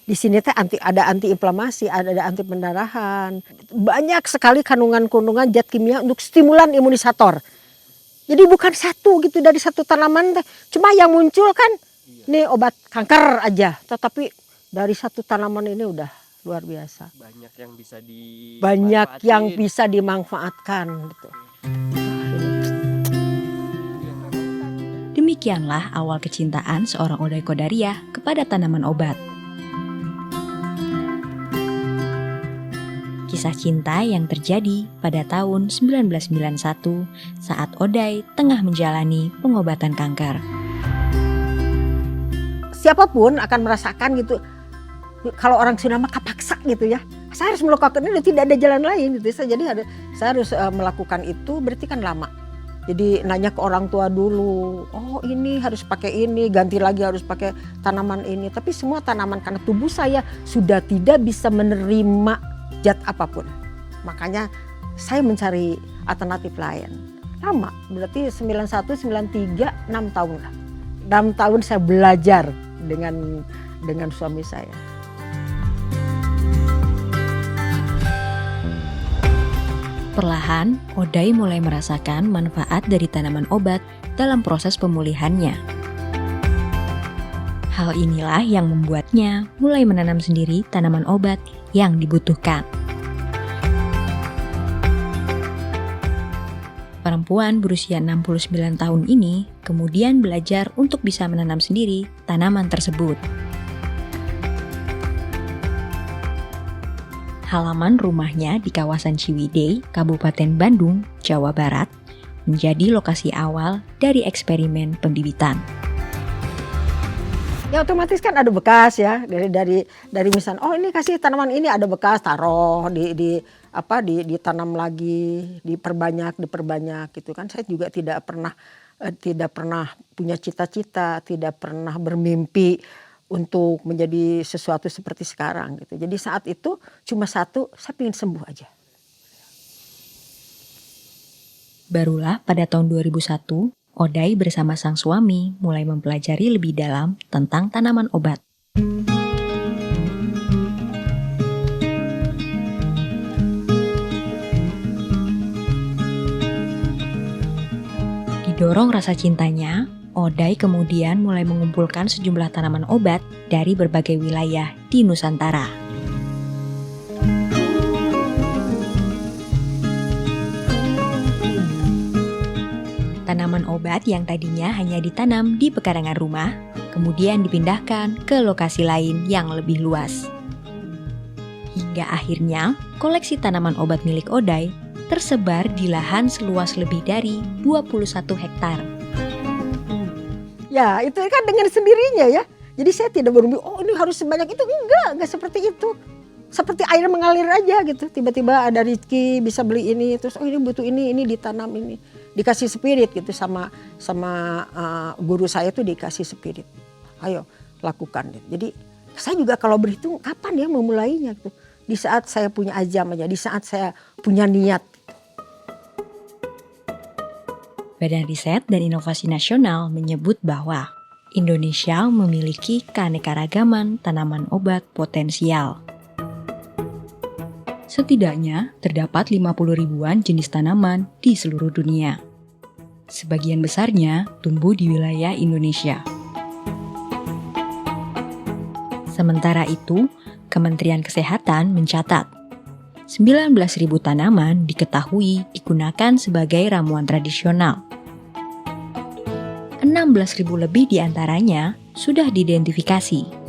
Di sini teh ada antiinflamasi, ada anti pendarahan. Banyak sekali kandungan-kandungan zat kimia untuk stimulan imunisator. Jadi bukan satu gitu dari satu tanaman teh. Cuma yang muncul kan ini obat kanker aja, tetapi dari satu tanaman ini udah luar biasa. Banyak yang bisa dimanfaatkan gitu. Demikianlah awal kecintaan seorang Oday Kodariah kepada tanaman obat. Kisah cinta yang terjadi pada tahun 1991 saat Oday tengah menjalani pengobatan kanker. Siapapun akan merasakan gitu, kalau orang Sunda mah kapaksa gitu ya. Saya harus melakukan ini, tidak ada jalan lain gitu. Jadi saya harus melakukan itu, berarti kan lama. Jadi nanya ke orang tua dulu, oh ini harus pakai ini, ganti lagi harus pakai tanaman ini. Tapi semua tanaman karena tubuh saya sudah tidak bisa menerima zat apapun. Makanya saya mencari alternatif lain. Lama, berarti 91, 93, 6 tahun lah. 6 tahun saya belajar dengan suami saya. Perlahan, Oday mulai merasakan manfaat dari tanaman obat dalam proses pemulihannya. Hal inilah yang membuatnya mulai menanam sendiri tanaman obat yang dibutuhkan. Perempuan berusia 69 tahun ini kemudian belajar untuk bisa menanam sendiri tanaman tersebut. Halaman rumahnya di kawasan Ciwidey, Kabupaten Bandung, Jawa Barat, menjadi lokasi awal dari eksperimen pembibitan. Ya otomatis kan ada bekas ya dari misalnya oh ini kasih tanaman ini ada bekas taruh ditanam lagi diperbanyak gitu kan. Saya juga tidak pernah punya cita-cita, tidak pernah bermimpi untuk menjadi sesuatu seperti sekarang gitu. Jadi saat itu cuma satu, saya ingin sembuh aja. Barulah pada tahun 2001 Oday bersama sang suami mulai mempelajari lebih dalam tentang tanaman obat. Didorong rasa cintanya, Oday kemudian mulai mengumpulkan sejumlah tanaman obat dari berbagai wilayah di Nusantara. Tanaman obat yang tadinya hanya ditanam di pekarangan rumah, kemudian dipindahkan ke lokasi lain yang lebih luas. Hingga akhirnya, koleksi tanaman obat milik Oday tersebar di lahan seluas lebih dari 21 hektar. Ya, itu kan dengan sendirinya ya. Jadi saya tidak bermimpi, oh ini harus sebanyak itu. Enggak seperti itu. Seperti air mengalir aja gitu. Tiba-tiba ada rezeki bisa beli ini, terus oh ini butuh ini ditanam ini. Dikasih spirit gitu sama guru saya tuh dikasih spirit. Ayo lakukan. Jadi saya juga kalau berhitung kapan ya memulainya gitu. Di saat saya punya azam aja, di saat saya punya niat. Badan Riset dan Inovasi Nasional menyebut bahwa Indonesia memiliki keanekaragaman tanaman obat potensial. Setidaknya terdapat 50 ribuan jenis tanaman di seluruh dunia. Sebagian besarnya tumbuh di wilayah Indonesia. Sementara itu, Kementerian Kesehatan mencatat 19.000 tanaman diketahui digunakan sebagai ramuan tradisional. 16.000 lebih diantaranya sudah diidentifikasi.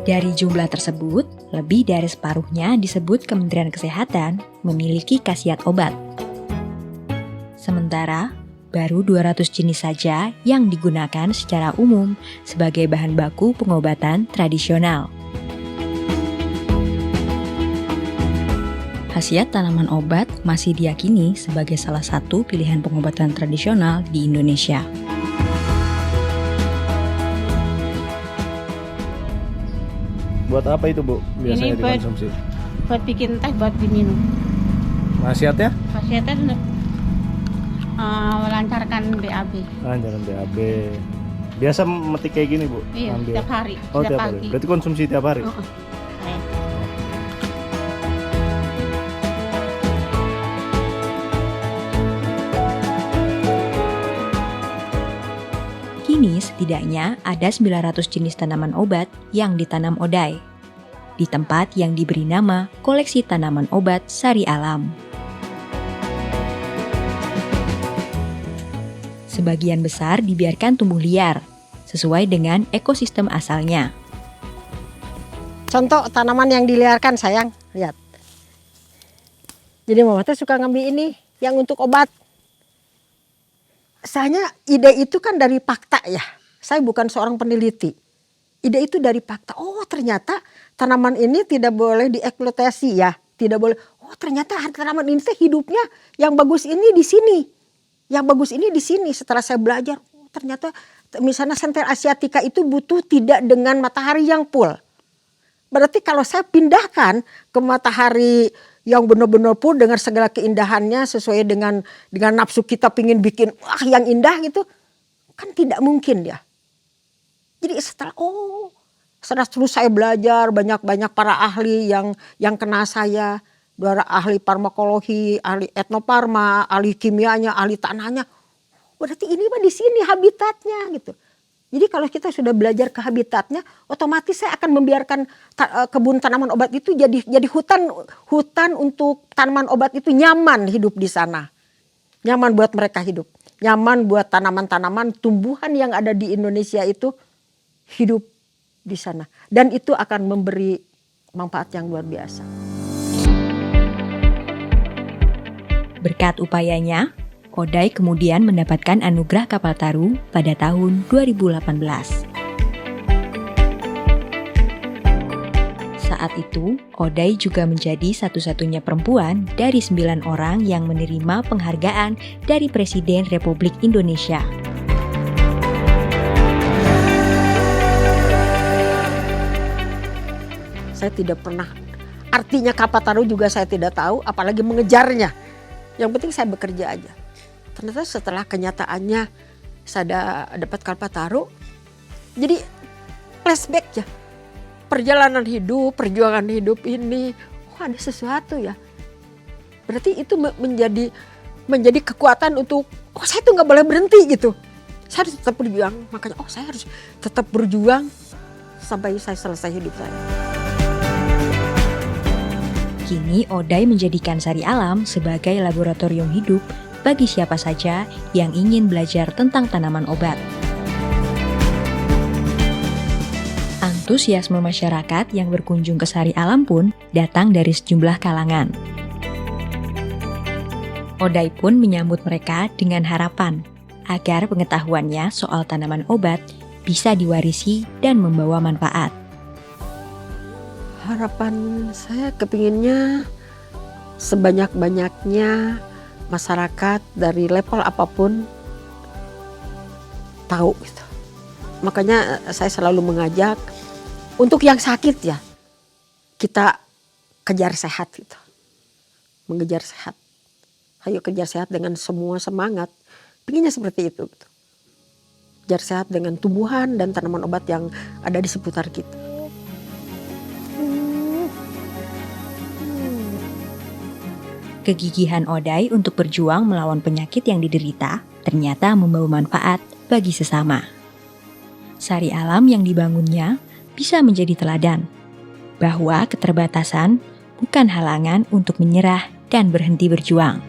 Dari jumlah tersebut, lebih dari separuhnya disebut Kementerian Kesehatan memiliki khasiat obat. Sementara, baru 200 jenis saja yang digunakan secara umum sebagai bahan baku pengobatan tradisional. Khasiat tanaman obat masih diyakini sebagai salah satu pilihan pengobatan tradisional di Indonesia. Buat apa itu Bu biasanya dikonsumsi? Buat bikin teh, buat diminum. Khasiatnya? Khasiatnya untuk melancarkan BAB. Lancarkan BAB. Biasa metik kayak gini, Bu? Iya, Ambil. tiap hari, Oh, tiap tiap hari. pagi. Berarti konsumsi tiap hari? Saya. Kini setidaknya ada 900 jenis tanaman obat yang ditanam Oday di tempat yang diberi nama Koleksi Tanaman Obat Sari Alam. Sebagian besar dibiarkan tumbuh liar sesuai dengan ekosistem asalnya. Contoh tanaman yang diliarkan sayang, lihat. Jadi mama tuh suka ngambil ini yang untuk obat. Soalnya ide itu kan dari fakta ya. Saya bukan seorang peneliti. Ide itu dari fakta. Oh ternyata tanaman ini tidak boleh dieksploitasi ya. Tidak boleh. Oh ternyata tanaman ini hidupnya yang bagus ini di sini. Yang bagus ini di sini. Setelah saya belajar, oh, ternyata misalnya Centella asiatica itu butuh tidak dengan matahari yang full. Berarti kalau saya pindahkan ke matahari yang benar-benar full dengan segala keindahannya sesuai dengan nafsu kita pingin bikin wah yang indah gitu, kan tidak mungkin ya. Jadi setelah terus saya belajar banyak para ahli yang kena saya, dua ahli farmakologi, ahli etnoparma, ahli kimianya, ahli tanahnya. Berarti ini mah di sini habitatnya gitu. Jadi kalau kita sudah belajar ke habitatnya, otomatis saya akan membiarkan kebun tanaman obat itu jadi hutan untuk tanaman obat itu nyaman hidup di sana. Nyaman buat mereka hidup. Nyaman buat tanaman-tanaman tumbuhan yang ada di Indonesia itu hidup di sana. Dan itu akan memberi manfaat yang luar biasa. Berkat upayanya, Oday kemudian mendapatkan anugerah Kapal Taru pada tahun 2018. Saat itu, Oday juga menjadi satu-satunya perempuan dari 9 orang yang menerima penghargaan dari Presiden Republik Indonesia. Saya tidak pernah, artinya Kapal Taru juga saya tidak tahu, apalagi mengejarnya. Yang penting saya bekerja aja. Ternyata setelah kenyataannya saya dapat Kapal Taru, jadi flashback ya. Perjalanan hidup, perjuangan hidup ini, ada sesuatu ya. Berarti itu menjadi kekuatan untuk, saya tuh nggak boleh berhenti gitu. Saya harus tetap berjuang, makanya saya harus tetap berjuang sampai saya selesai hidup saya. Kini Oday menjadikan Sari Alam sebagai laboratorium hidup bagi siapa saja yang ingin belajar tentang tanaman obat. Antusiasme masyarakat yang berkunjung ke Sari Alam pun datang dari sejumlah kalangan. Oday pun menyambut mereka dengan harapan agar pengetahuannya soal tanaman obat bisa diwarisi dan membawa manfaat. Harapan saya kepinginnya sebanyak-banyaknya masyarakat dari level apapun tahu gitu. Makanya saya selalu mengajak untuk yang sakit ya kita kejar sehat gitu. Mengejar sehat. Ayo kejar sehat dengan semua semangat. Pinginnya seperti itu gitu. Kejar sehat dengan tumbuhan dan tanaman obat yang ada di seputar kita. Kegigihan Oday untuk berjuang melawan penyakit yang diderita ternyata membawa manfaat bagi sesama. Sari Alam yang dibangunnya bisa menjadi teladan bahwa keterbatasan bukan halangan untuk menyerah dan berhenti berjuang.